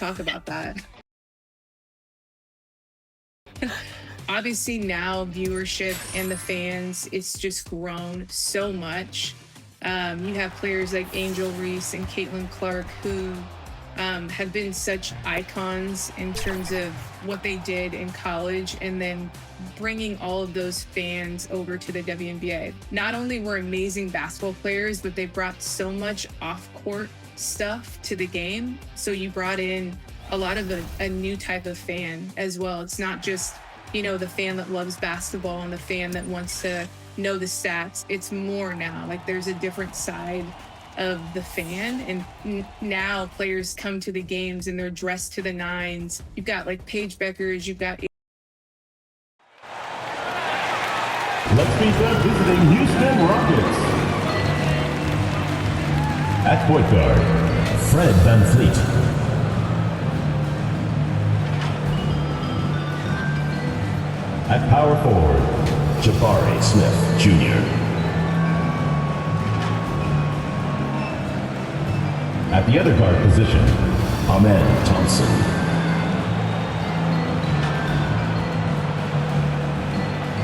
talk about that. Obviously now viewership and the fans, it's just grown so much. You have players like Angel Reese and Caitlin Clark who have been such icons in terms of what they did in college, and then bringing all of those fans over to the WNBA. Not only were amazing basketball players, but they brought so much off-court stuff to the game. So you brought in a lot of a new type of fan as well. It's not just, you know, the fan that loves basketball and the fan that wants to know the stats. It's more now, like there's a different side of the fan, and now players come to the games and they're dressed to the nines. You've got like Paige Beckers, you've got... Let's meet the visiting Houston Rockets. At point guard, Fred VanVleet. At power forward, Jabari Smith Jr. At the other guard position, Amen Thompson.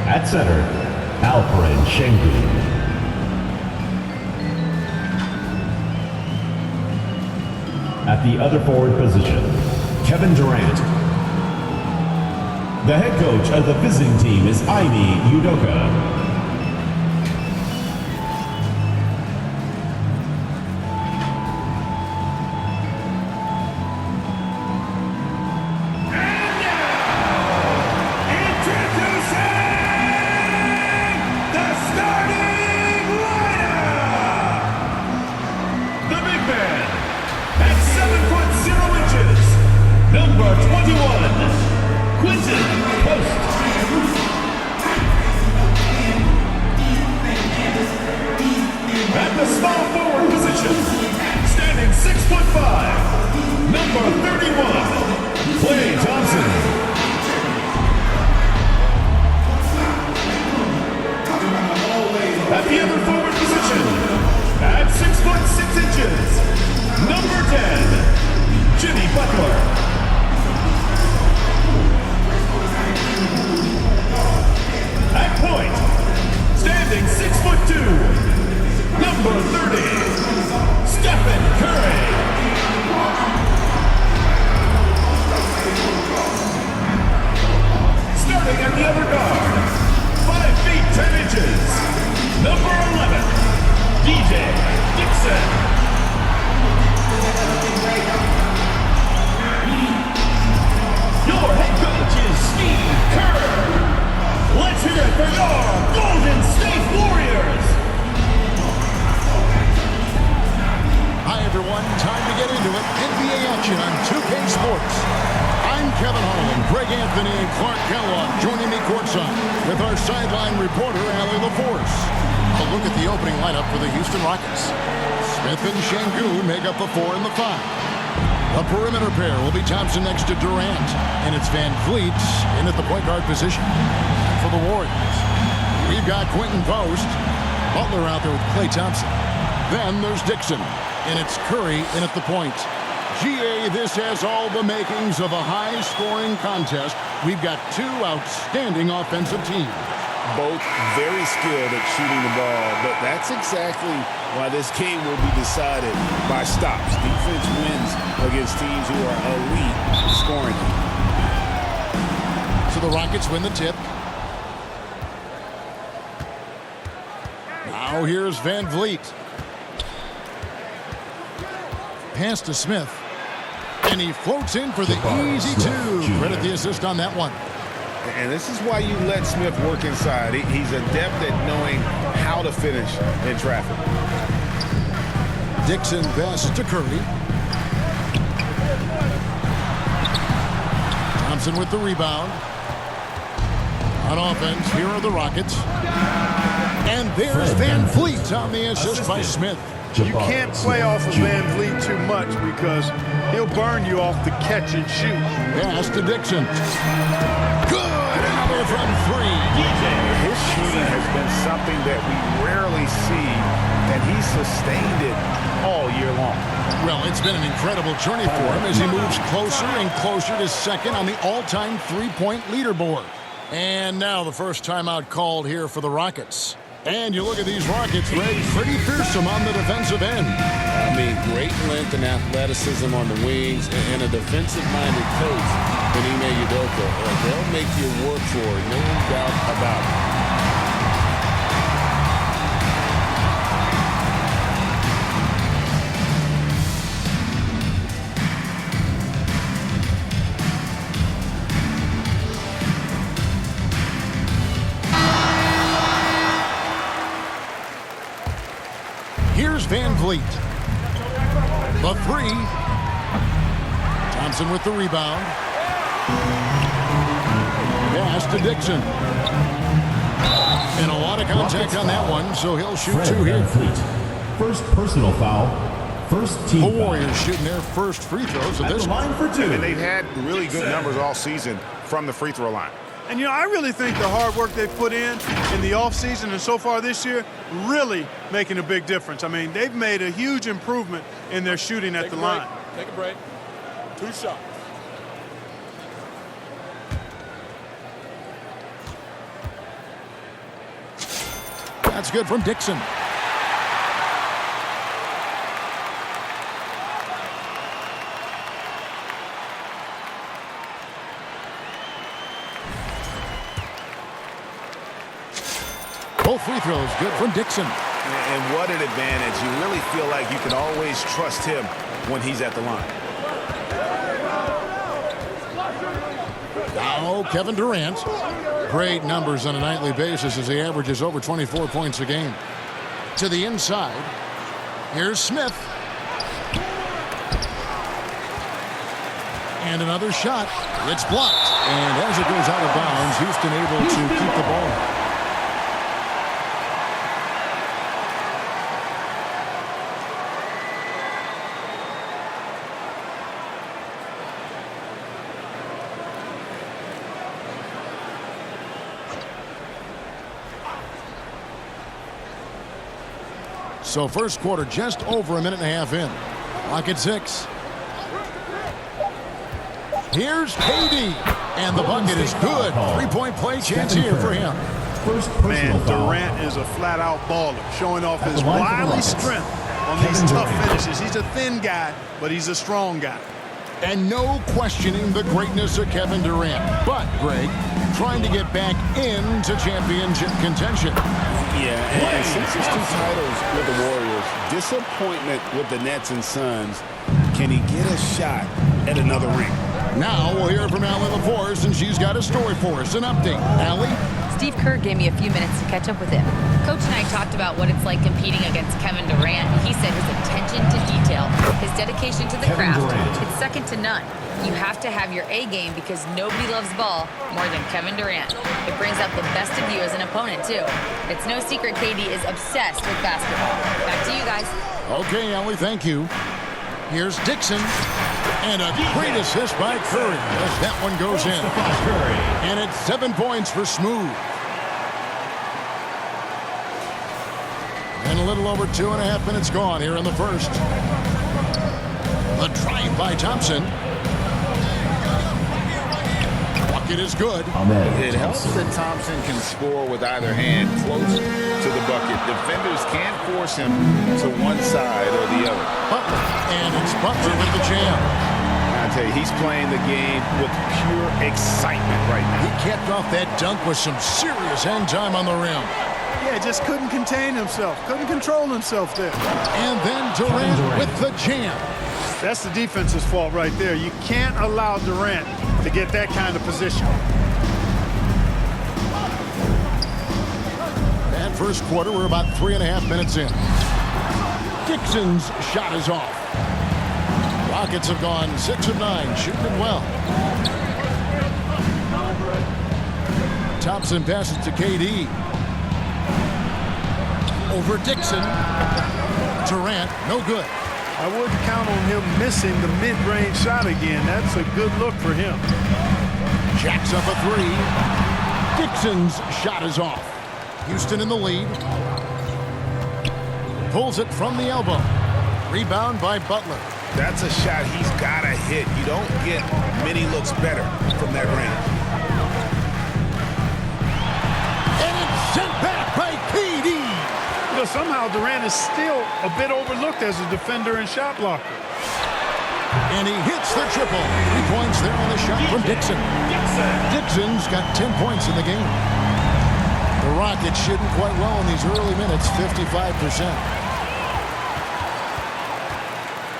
At center, Alperen Sengun. At the other forward position, Kevin Durant. The head coach of the visiting team is Ime Udoka. Dixon. Your head coach is Steve Kerr. Let's hear it for your Golden State Warriors. Hi, everyone. Time to get into it. NBA action on 2K Sports. I'm Kevin Harlan, Greg Anthony, and Clark Kellogg joining me courtside with our sideline reporter, Allie LaForce. A look at the opening lineup for the Houston Rockets. Smith and Sengun make up the 4 and the 5. A perimeter pair will be Thompson next to Durant, and it's VanVleet in at the point guard position for the Warriors. We've got Quentin Post, Butler out there with Klay Thompson. Then there's Dixon, and it's Curry in at the point. GA, this has all the makings of a high-scoring contest. We've got two outstanding offensive teams. Both very skilled at shooting the ball, but that's exactly why this game will be decided by stops. Defense wins against teams who are elite scoring. So the Rockets win the tip. Now here's VanVleet. Pass to Smith. And he floats in for the easy two. Credit the assist on that one. And this is why you let Smith work inside. He's adept at knowing how to finish in traffic. Dixon passes to Curry. Thompson with the rebound. On offense, here are the Rockets. And there's VanVleet on the assist by Smith. You can't play off of VanVleet too much because he'll burn you off the catch and shoot. Pass to Dixon. Good hammer from 3. His shooting has been something that we rarely see and he's sustained it all year long. Well, it's been an incredible journey for him as he moves closer and closer to second on the all-time three-point leaderboard. And now the first timeout called here for the Rockets. And you look at these Rockets, Ray, pretty fearsome on the defensive end. I mean, great length and athleticism on the wings, and a defensive-minded coach, Ime Udoka. They'll make you work for it, no doubt about it. Here's Van Vliet. The three. Thompson with the rebound. Pass to Dixon. And a lot of contact on that one, so he'll shoot two here. First personal foul. First team The foul. Warriors shooting their first free throws of At this the line for two. And they've had really good numbers all season from the free throw line. And, I really think the hard work they've put in the offseason and so far this year really making a big difference. I mean, they've made a huge improvement in their shooting at the line. Take a break. 2 shots. That's good from Dixon. Both free throws good from Dixon. And what an advantage. You really feel like you can always trust him when he's at the line. Now Kevin Durant. Great numbers on a nightly basis as he averages over 24 points a game. To the inside. Here's Smith. And another shot. It's blocked. And as it goes out of bounds, Houston able to keep the ball. So first quarter just over a minute and a half in. Clock at 6. Here's KD. And the bucket is good. Three-point play chance here for him. First personal Man, foul. Durant is a flat-out baller, showing off At his the line for the wily Rockets. strength on these Kevin tough Durant. finishes. He's a thin guy, but he's a strong guy. And no questioning the greatness of Kevin Durant. But, Greg, trying to get back into championship contention. Yeah, and since his 2 titles with the Warriors, disappointment with the Nets and Suns, can he get a shot at another ring? Now we'll hear from Allie LaForce, and she's got a story for us. An update. Allie? Steve Kerr gave me a few minutes to catch up with him. Coach and I talked about what it's like competing against Kevin Durant. He said his attention to detail, his dedication to the craft, it's second to none. You have to have your A game because nobody loves ball more than Kevin Durant. It brings out the best of you as an opponent, too. It's no secret KD is obsessed with basketball. Back to you guys. Okay, Allie, thank you. Here's Dixon. And a great assist by Curry as that one goes in. And it's 7 points for Smooth. And a little over 2.5 minutes gone here in the first. A drive by Thompson. Bucket is good. It helps that Thompson can score with either hand close to the bucket. Defenders can't force him to one side or the other. Butler. And it's Butler with the jam. I tell you, he's playing the game with pure excitement right now. He capped off that dunk with some serious hang time on the rim. Yeah, just couldn't contain himself, couldn't control himself there. And then Durant with the jam. That's the defense's fault right there. You can't allow Durant to get that kind of position. And first quarter, we're about 3.5 minutes in. Dixon's shot is off. Rockets have gone 6 of 9, shooting it well. Thompson passes to KD. Over Dixon. Durant, no good. I wouldn't count on him missing the mid-range shot again. That's a good look for him. Jacks up a 3. Dixon's shot is off. Houston in the lead. Pulls it from the elbow. Rebound by Butler. That's a shot he's got to hit. You don't get many looks better from that range. And it's sent back by KD. You know, somehow Durant is still a bit overlooked as a defender and shot blocker. And he hits the triple. 3 points there on the shot from Dixon. Dixon's got 10 points in the game. The Rockets shooting quite well in these early minutes, 55%.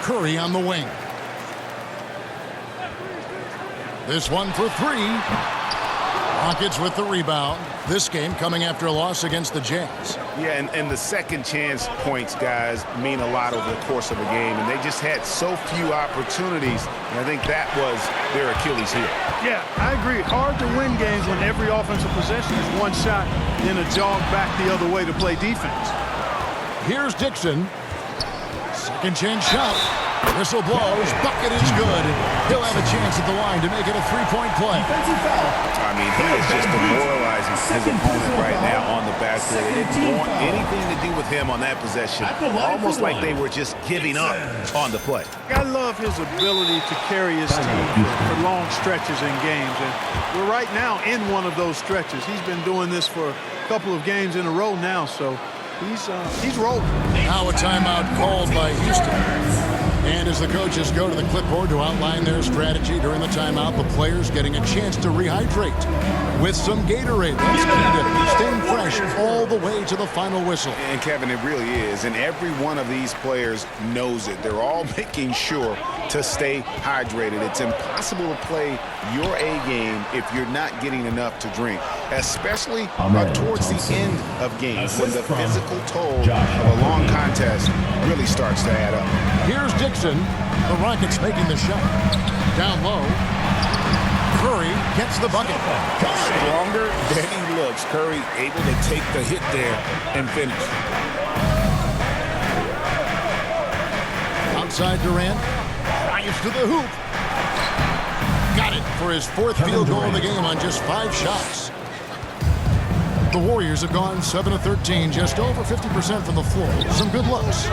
Curry on the wing. This one for 3. Rockets with the rebound. This game coming after a loss against the Jazz. Yeah, and the second chance points, guys, mean a lot over the course of a game. And they just had so few opportunities. And I think that was their Achilles heel. Yeah, I agree. Hard to win games when every offensive possession is one shot, then a jog back the other way to play defense. Here's Dixon. Second chance shot. Whistle blows. Bucket is good. He'll have a chance at the line to make it a 3-point play. I mean, he is just demoralizing his opponent right now on the backcourt. They didn't want anything to do with him on that possession. Almost like they were just giving up on the play. I love his ability to carry his team for long stretches in games. And we're right now in one of those stretches. He's been doing this for a couple of games in a row now, so he's rolling. Now a timeout called by Houston. And as the coaches go to the clipboard to outline their strategy during the timeout, the players getting a chance to rehydrate with some Gatorade. That's key to staying fresh all the way to the final whistle. And Kevin, it really is. And every one of these players knows it. They're all making sure to stay hydrated. It's impossible to play your A game if you're not getting enough to drink, especially towards the end of games when the physical toll of a long contest really starts to add up. Here's Dixon. The Rockets making the shot. Down low. Curry gets the bucket. Stronger than he looks. Curry able to take the hit there and finish. Outside Durant. Drives to the hoop. Got it for his 4th field goal of the game on just 5 shots. The Warriors have gone 7 of 13, just over 50% from the floor. Some good looks.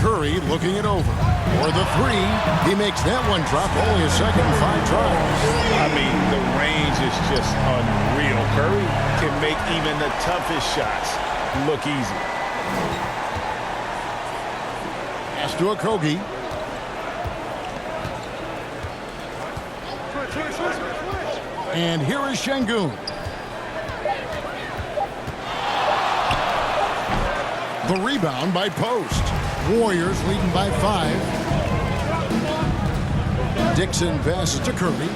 Curry looking it over. For the 3, he makes that one drop. Only a second and 5 tries. I mean, the range is just unreal. Curry can make even the toughest shots look easy. Pass to Okogie. And here is Şengün. The rebound by Post. Warriors leading by 5. Dixon passes to Curry.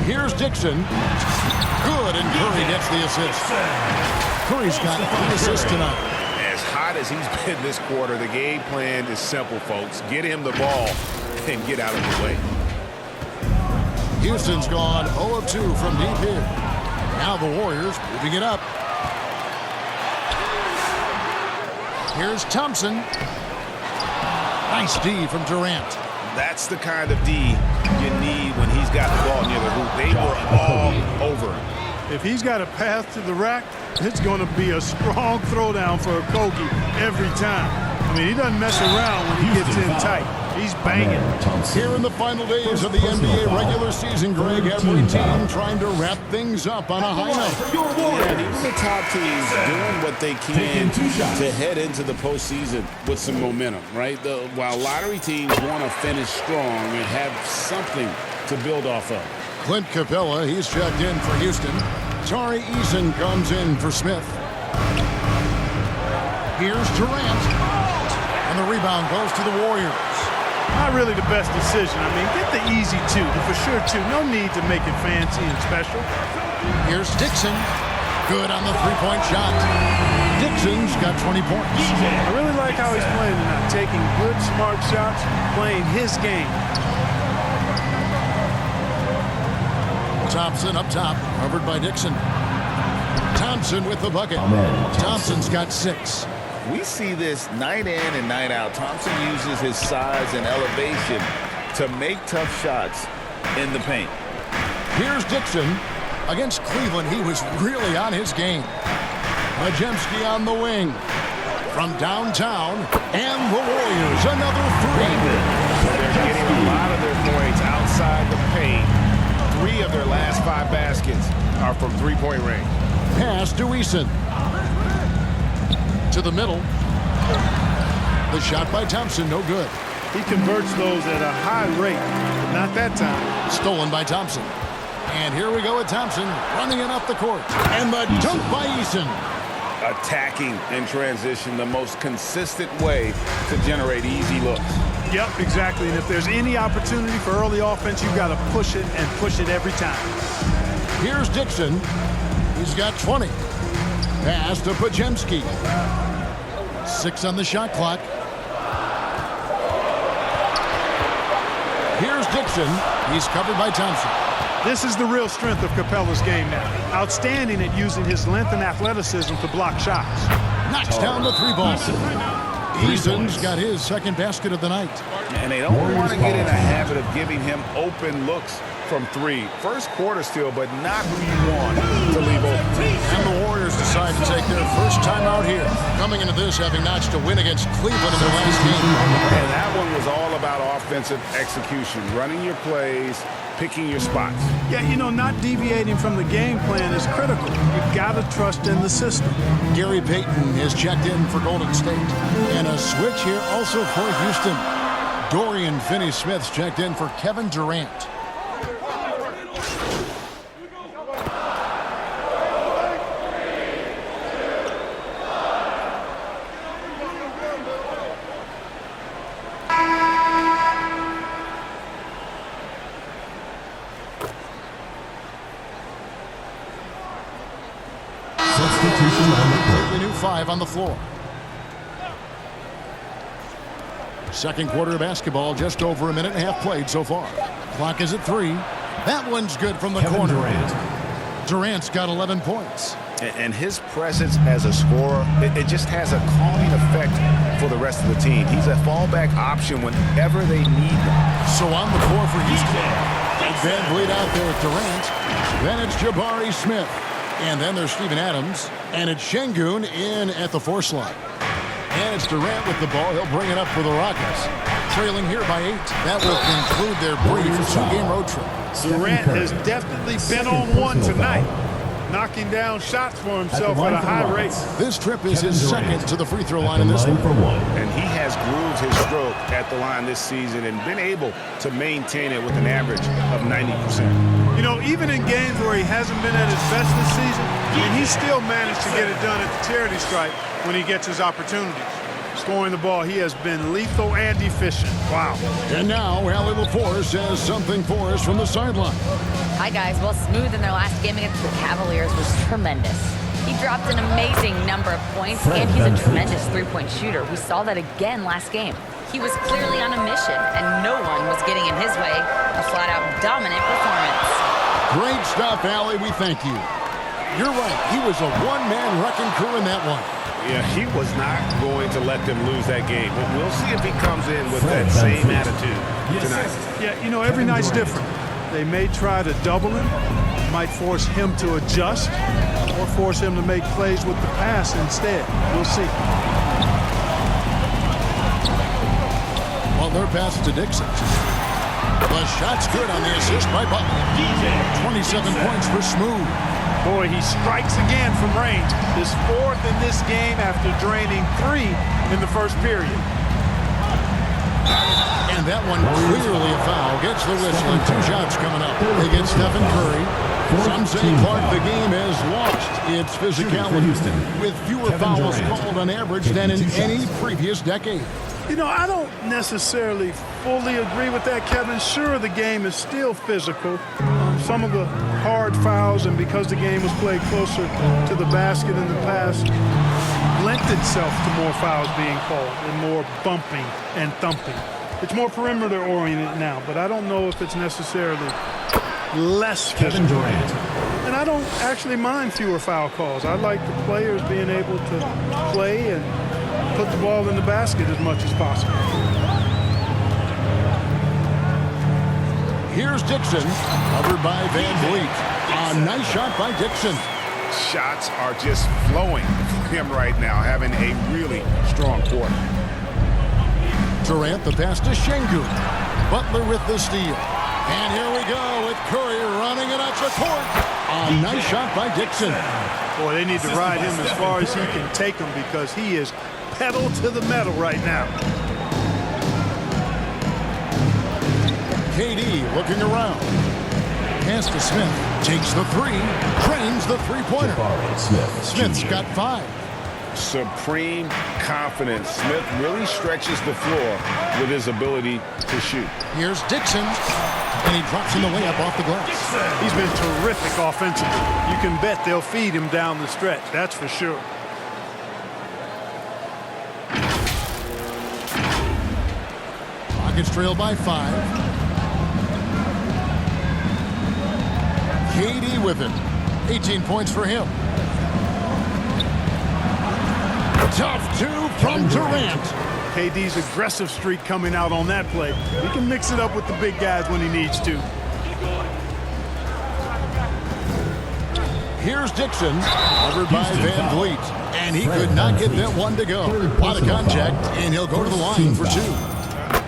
Here's Dixon. Good, and Curry gets the assist. Curry's got 3 assists tonight. As hot as he's been this quarter, the game plan is simple, folks. Get him the ball and get out of the way. Houston's gone 0 of 2 from deep here. Now the Warriors moving it up. Here's Thompson. Nice D from Durant. That's the kind of D you need when he's got the ball near the hoop. They were all over him. If he's got a path to the rack, it's going to be a strong throwdown for Okogie every time. I mean, he doesn't mess around when he gets in tight. He's banging. Here in the final days of the NBA regular season, Greg, every team trying to wrap things up on a high note. And even the top teams doing what they can to head into the postseason with some momentum, right? While lottery teams want to finish strong and have something to build off of. Clint Capella, he's checked in for Houston. Tari Eason comes in for Smith. Here's Durant. And the rebound goes to the Warriors. Not really the best decision. I mean, get the easy 2, the for sure 2. No need to make it fancy and special. Here's Dixon. Good on the 3-point shot. Dixon's got 20 points. I really like how he's playing tonight. Taking good, smart shots, playing his game. Thompson up top, covered by Dixon. Thompson with the bucket. Thompson's got 6. We see this night in and night out. Thompson uses his size and elevation to make tough shots in the paint. Here's Dixon. Against Cleveland, he was really on his game. Majemski on the wing. From downtown, and the Warriors, another three. They're getting a lot of their points outside the paint. 3 of their last 5 baskets are from three-point range. Pass to Dixon. To the middle. The shot by Thompson, no good. He converts those at a high rate, but not that time. Stolen by Thompson. And here we go with Thompson running it up the court. And the dunk by Dixon. Attacking in transition, the most consistent way to generate easy looks. Yep, exactly. And if there's any opportunity for early offense, you've got to push it and push it every time. Here's Dixon. He's got 20. Pass to Majemski. 6 on the shot clock. Here's Dixon. He's covered by Thompson. This is the real strength of Capella's game now. Outstanding at using his length and athleticism to block shots. Knocks down the 3-ball. Dixon's got his second basket of the night. And they don't want to get in a habit of giving him open looks from 3. First quarter still, but not who you want to leave open. And the Warriors decide to take their first time out here. Coming into this, having notched a win against Cleveland in their last game. And that one was all about offensive execution, running your plays, picking your spots. Yeah, you know, not deviating from the game plan is critical. You've got to trust in the system. Gary Payton is checked in for Golden State. And a switch here also for Houston. Dorian Finney-Smith's checked in for Kevin Durant. The new 5 on the floor. Second quarter of basketball, just over a minute and a half played so far. Clock is at 3. That one's good from the corner. Durant's got 11 points. And his presence as a scorer, it just has a calming effect for the rest of the team. He's a fallback option whenever they need him. So on the floor for Houston. Van Vliet out there with Durant. Then it's Jabari Smith. And then there's Steven Adams. And it's Şengün in at the 4 slot. And it's Durant with the ball. He'll bring it up for the Rockets. Trailing here by 8. That will conclude their brief 2-game road trip. Durant has definitely been on one tonight, knocking down shots for himself at a high rate. This trip is his second to the free throw line in this one. And he has grooved his stroke at the line this season and been able to maintain it with an average of 90%. You know, even in games where he hasn't been at his best this season, he still managed to get it done at the charity stripe when he gets his opportunities. Scoring the ball, he has been lethal and efficient. Wow. And now, Allie LaForce says something for us from the sideline. Hi, guys. Well, Smooth in their last game against the Cavaliers was tremendous. He dropped an amazing number of points, and he's a tremendous three-point shooter. We saw that again last game. He was clearly on a mission, and no one was getting in his way. A flat-out dominant performance. Great stuff, Allie. We thank you. You're right. He was a one-man wrecking crew in that one. Yeah, he was not going to let them lose that game. But we'll see if he comes in with that same attitude tonight. Yeah, you know, every night's different. They may try to double him, might force him to adjust, or force him to make plays with the pass instead. We'll see. Well, their pass to Dixon. The shot's good on the assist by Butler. 27 points for Smooth. Boy, he strikes again from range. His 4th in this game after draining 3 in the first period. And that one clearly a foul. Gets the whistle and 2 shots coming up against Stephen Curry. Some say, Clark, the game is lost its physicality with fewer fouls called on average than in any previous decade. You know, I don't necessarily fully agree with that, Kevin. Sure, the game is still physical. Some of the hard fouls, and because the game was played closer to the basket in the past, lent itself to more fouls being called and more bumping and thumping. It's more perimeter-oriented now, but I don't know if it's necessarily less physical. And I don't actually mind fewer foul calls. I like the players being able to play and put the ball in the basket as much as possible. Here's Dixon, covered by Van Vliet. Nice shot by Dixon. Shots are just flowing for him right now, having a really strong quarter. Durant, the pass to Şengün. Butler with the steal. And here we go with Curry running it up the court. Nice shot by Dixon. Boy, they need to ride him as far as he can take him because he is pedal to the metal right now. KD looking around. Pass to Smith. Takes the three. Drains the three-pointer. Smith's got 5. Supreme confidence. Smith really stretches the floor with his ability to shoot. Here's Dixon. And he drops in the layup off the glass. He's been terrific offensively. You can bet they'll feed him down the stretch. That's for sure. Rockets trail by 5. KD with it. 18 points for him. Tough 2 from Durant. KD's aggressive streak coming out on that play. He can mix it up with the big guys when he needs to. Here's Dixon, covered by Van Vliet. And he could not get that one to go. A lot of contact, and he'll go to the line for 2.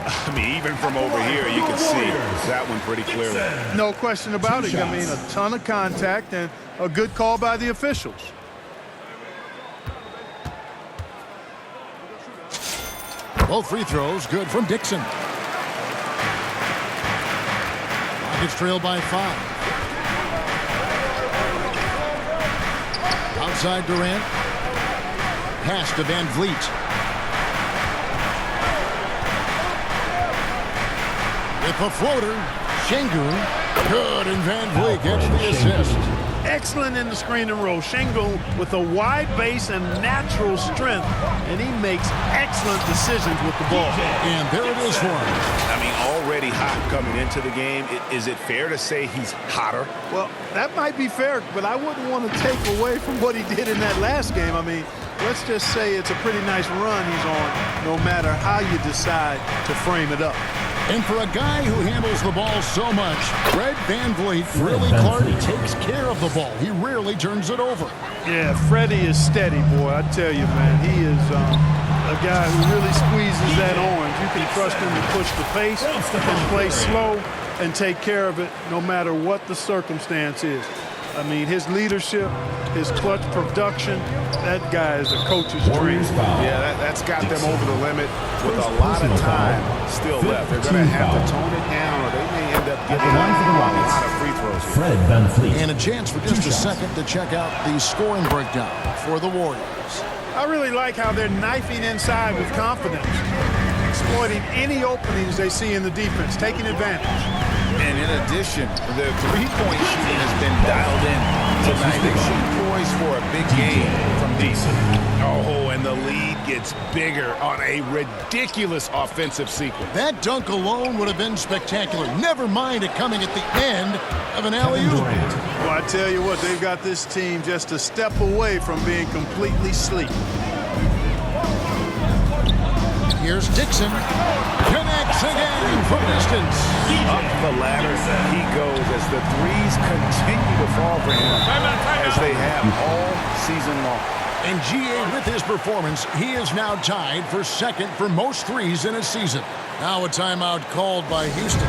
I mean, even from over here, you can see that one pretty clearly. No question about it. I mean, a ton of contact and a good call by the officials. Both free throws good from Dixon. Rockets trail by 5. Outside Durant. Pass to Van Vliet. With the floater, Şengün. Good, and Van Vliet gets the assist. Excellent in the screen and roll. Şengün with a wide base and natural strength, and he makes excellent decisions with the ball. And there it is for him. I mean, already hot coming into the game. Is it fair to say he's hotter? Well, that might be fair, but I wouldn't want to take away from what he did in that last game. I mean, let's just say it's a pretty nice run he's on, no matter how you decide to frame it up. And for a guy who handles the ball so much, Fred Van Vliet really, Clark, takes care of the ball. He rarely turns it over. Yeah, Freddie is steady, boy. I tell you, man, he is a guy who really squeezes that orange. You can trust him to push the pace and play slow and take care of it no matter what the circumstance is. I mean, his leadership, his clutch production, that guy is a coach's dream. Yeah, that's got them over the limit with a lot of time still left. They're going to have to tone it down or they may end up getting a lot of free throws here. Fred VanVleet. And a chance for just a second to check out the scoring breakdown for the Warriors. I really like how they're knifing inside with confidence, exploiting any openings they see in the defense, taking advantage. And in addition, the three-point shooting has been dialed in tonight. They should poise for a big game from Dixon. Oh, and the lead gets bigger on a ridiculous offensive sequence. That dunk alone would have been spectacular. Never mind it coming at the end of an alley-oop. Well, I tell you what, they've got this team just a step away from being completely asleep. Here's Dixon. Connects again from distance. Up the ladder he goes as the threes continue to fall for him as they have all season long. And GA, with his performance, he is now tied for second for most threes in a season. Now a timeout called by Houston.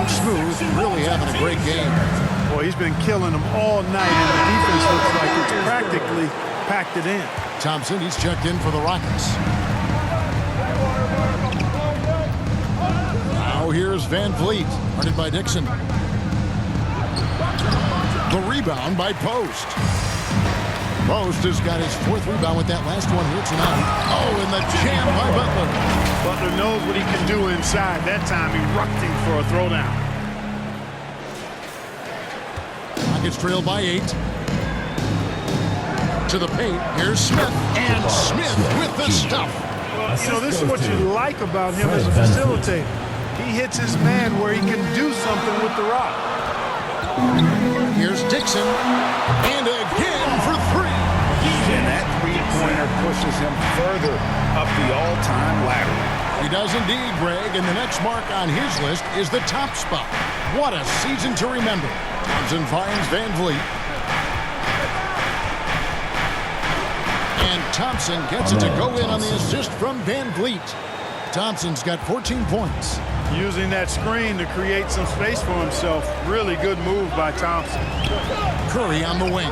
Smooth, really having a great game. Boy, he's been killing them all night, and the defense looks like it's practically packed it in. Thompson, he's checked in for the Rockets. Now here's Van Vliet, guarded by Dixon. The rebound by Post. Post has got his 4th rebound with that last one here tonight. Oh, and the jam by Butler. Butler knows what he can do inside. That time erupting for a throwdown. Rockets trail by 8. To the paint. Here's Smith. And Smith with the stuff. Well, you know, this is what you like about him as a facilitator. He hits his man where he can do something with the rock. Here's Dixon. And again for 3. And that three-pointer pushes him further up the all-time ladder. He does indeed, Greg, and the next mark on his list is the top spot. What a season to remember. Thompson finds Van Vliet. And Thompson gets it to go in on the assist from Van Vliet. Thompson's got 14 points. Using that screen to create some space for himself. Really good move by Thompson. Curry on the wing.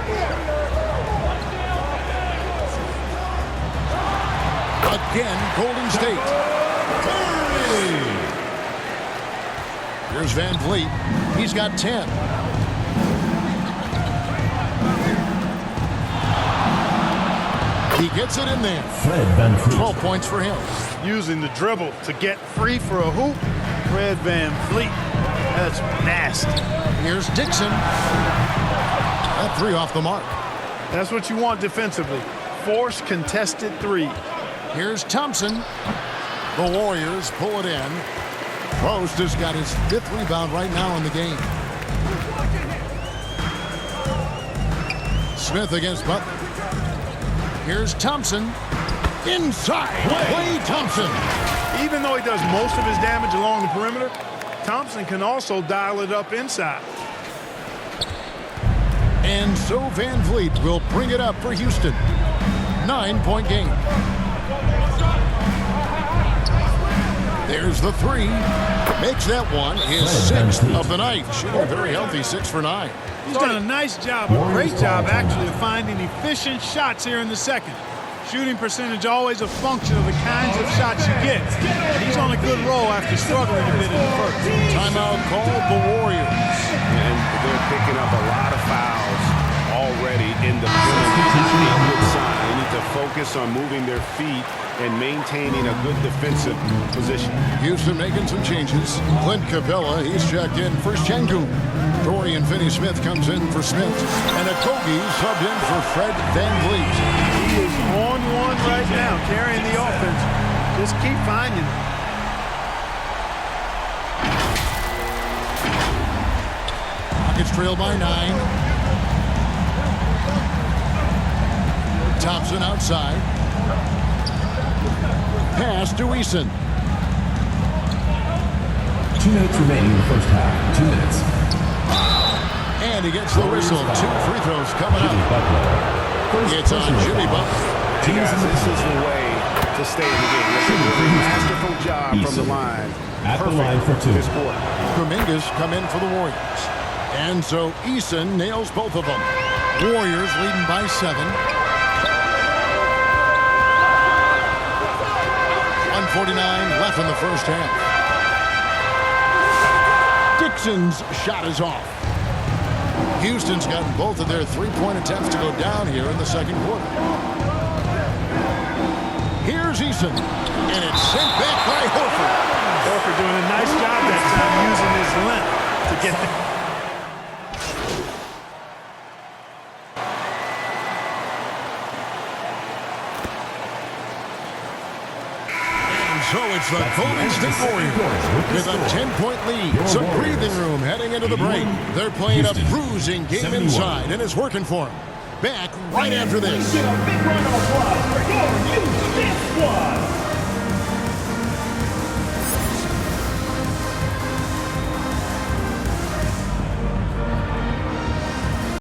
Again, Golden State. Curry! Here's Van Vliet. He's got 10. He gets it in there. 12 points for him. Using the dribble to get free for a hoop. Fred Van Vliet. That's nasty. Here's Dixon. That 3 off the mark. That's what you want defensively. Force contested 3. Here's Thompson. The Warriors pull it in. Post has got his 5th rebound right now in the game. Smith against Butler. Here's Thompson. Inside. Klay Thompson. Even though he does most of his damage along the perimeter, Thompson can also dial it up inside. And so Van Vliet will bring it up for Houston. 9-point game. There's the 3. Makes that one his 6th of the night. Shooting a very healthy 6 for 9. He's done a nice job, a great job actually, of finding efficient shots here in the second. Shooting percentage always a function of the kinds of shots you get. He's on a good roll after struggling a bit in the first. Timeout called the Warriors. And they're picking up a lot of fouls already in the good sign. They need to focus on moving their feet and maintaining a good defensive position. Houston making some changes. Clint Capella, he's checked in for Şengün. Dorian Finney-Smith comes in for Smith. And Okogie subbed in for Fred Van Vliet. He is on one right now, carrying the offense. Just keep finding it. Rockets trail by 9. Thompson outside. Pass to Eason. 2 minutes remaining in the first half. 2 minutes. And he gets the whistle. 2 free throws coming up. It's on Jimmy Butler. Hey guys, this is the way to stay in the game. Masterful job from the line. At the line for 2. This quarter. Kuminga's come in for the Warriors. And so Eason nails both of them. Warriors leading by 7. 1:49 left in the first half. Dixon's shot is off. Houston's gotten both of their 3-point attempts to go down here in the second quarter. Here's Eason. And it's sent back by Horford. Horford doing a nice job that time using his length to get there. So it's the Golden State Warriors with a 10-point lead. Some breathing room heading into the break. They're playing a bruising game inside, and it's working for them. Back right after this. Get a big round of applause for your